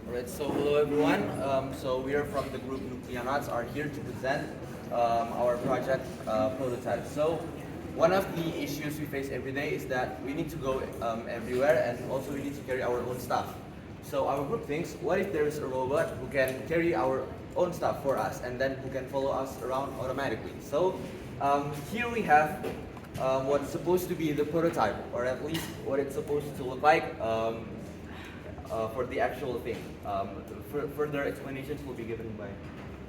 Alright, so hello everyone. So we are from the group Nucleonauts are here to present our project prototype. So one of the issues we face every day is that we need to go everywhere and also we need to carry our own stuff. So our group thinks, what if there is a robot who can carry our own stuff for us and then who can follow us around automatically? So here we have what's supposed to be the prototype, or at least what it's supposed to look like. For the actual thing. Further explanations will be given by.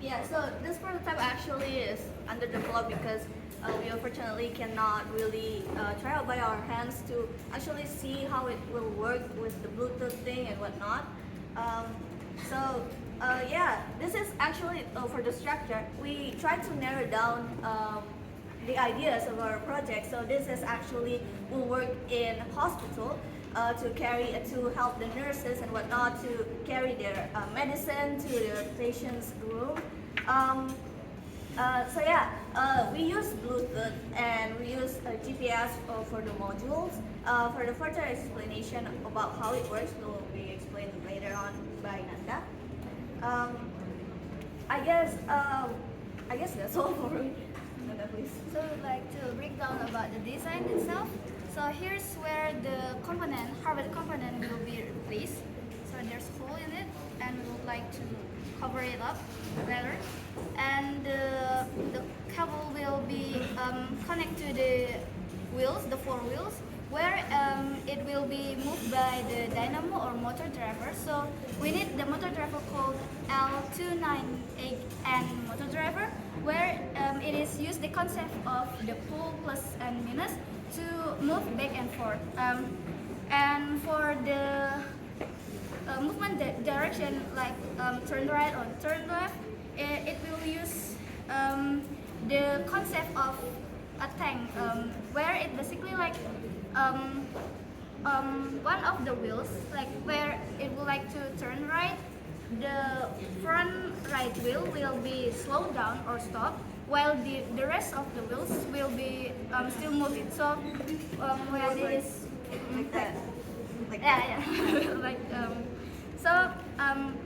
Yeah, so this prototype actually is under develop because we unfortunately cannot really try out by our hands to actually see how it will work with the Bluetooth thing and whatnot. Yeah, this is actually for the structure. We try to narrow down the ideas of our project. So this is actually will work in hospital. To help the nurses and whatnot to carry their medicine to the patient's room. We use Bluetooth and we use GPS for the modules. For the further explanation about how it works will be explained later on by Nanda. I guess that's all for me. Nanda, please. So we'd like to break down about the design itself. So here's where the hardware component will be replaced. So there's a hole in it and we would like to cover it up better. And the cable will be connected to the wheels, the four wheels, where it will be moved by the dynamo or motor driver. So we need the motor driver called L298N motor driver, where it is used the concept of the pull plus and minus to move back and forth. And for the movement direction, like turn right or turn left, it will use the concept of a tank, where it basically like one of the wheels, like where it would like to turn right, the front right wheel will be slowed down or stopped, while the rest of the wheels will be still moving. So where it is Like that. like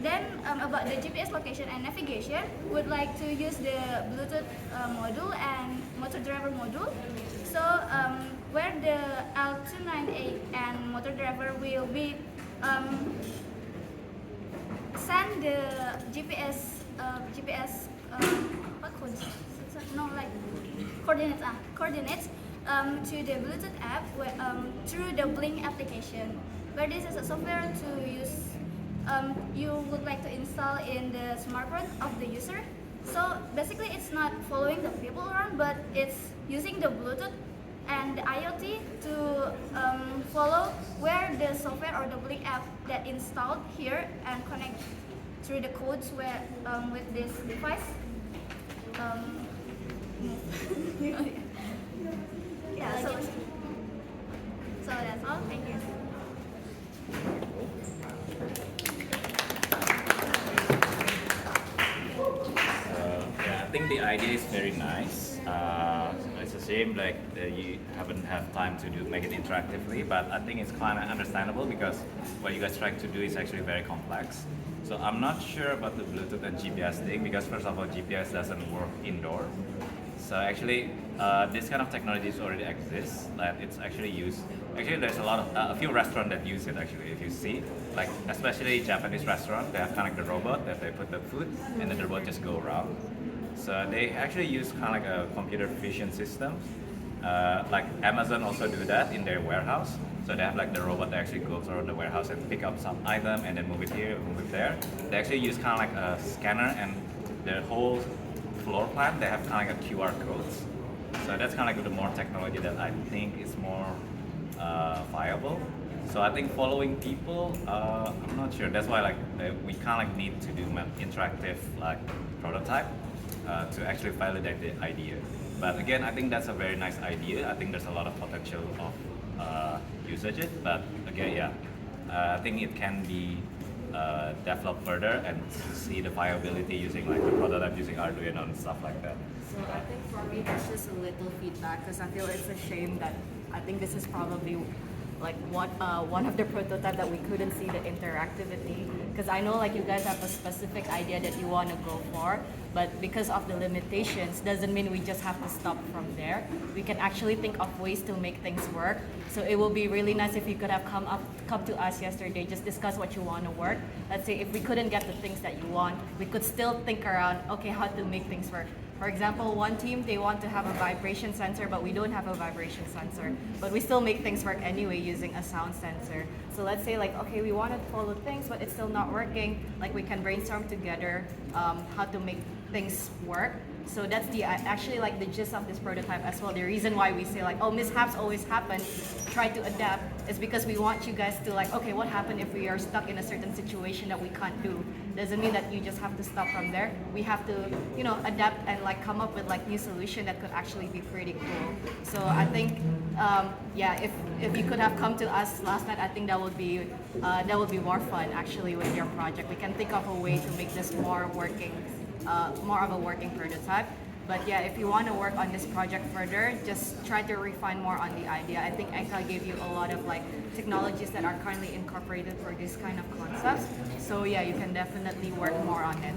then about the GPS location and navigation, would like to use the Bluetooth module and motor driver module. So where the L298 and motor driver will be send the GPS what codes? No, like coordinates to the Bluetooth app through the Blink application, where this is a software to use. You would like to install in the smartphone of the user. So basically, it's not following the people around, but it's using the Bluetooth and the IoT to follow where the software or the Blink app that installed here and connect through the codes where with this device. Yeah, So that's all. Thank you. I think the idea is very nice. It's a shame like you haven't had time to make it interactively, but I think it's kind of understandable because what you guys trying to do is actually very complex. So I'm not sure about the Bluetooth and GPS thing because first of all, GPS doesn't work indoor. So actually, this kind of technologies already exists. That it's actually used. Actually, there's a few restaurants that use it. Actually, if you see, like especially Japanese restaurant, they have kind of like the robot that they put the food and then the robot just go around. So they actually use kind of like a computer vision system. Like Amazon also do that in their warehouse. So they have like the robot that actually goes around the warehouse and pick up some item and then move it here, move it there. They actually use kind of like a scanner and the whole floor plan, they have kind of like a QR codes. So that's kind of like the more technology that I think is more viable. So I think following people, I'm not sure. That's why like we kind of like need to do interactive like prototype to actually validate the idea. But again, I think that's a very nice idea. I think there's a lot of potential of usage it. But again, yeah, I think it can be developed further and to see the viability using like the prototype using Arduino and stuff like that. So I think for me, there's just a little feedback because I feel it's a shame that I think this is probably like one of the prototype that we couldn't see the interactivity because I know like you guys have a specific idea that you want to go for, but because of the limitations doesn't mean we just have to stop from there. We can actually think of ways to make things work. So it will be really nice if you could have come to us yesterday, just discuss what you want to work. Let's say if we couldn't get the things that you want, we could still think around, okay, how to make things work. For example, one team, they want to have a vibration sensor, but we don't have a vibration sensor. But we still make things work anyway using a sound sensor. So let's say like, okay, we want to follow things, but it's still not working. Like we can brainstorm together how to make things work. So that's the actually like the gist of this prototype as well. The reason why we say like, oh, mishaps always happen, try to adapt, is because we want you guys to like, okay, what happened if we are stuck in a certain situation that we can't do? Doesn't mean that you just have to stop from there. We have to, adapt and like come up with like new solution that could actually be pretty cool. So I think, if you could have come to us last night, I think that would be more fun actually with your project. We can think of a way to make this more of a working prototype. But yeah, if you want to work on this project further, just try to refine more on the idea. I think Eka gave you a lot of like technologies that are currently incorporated for this kind of concepts. So yeah, you can definitely work more on it.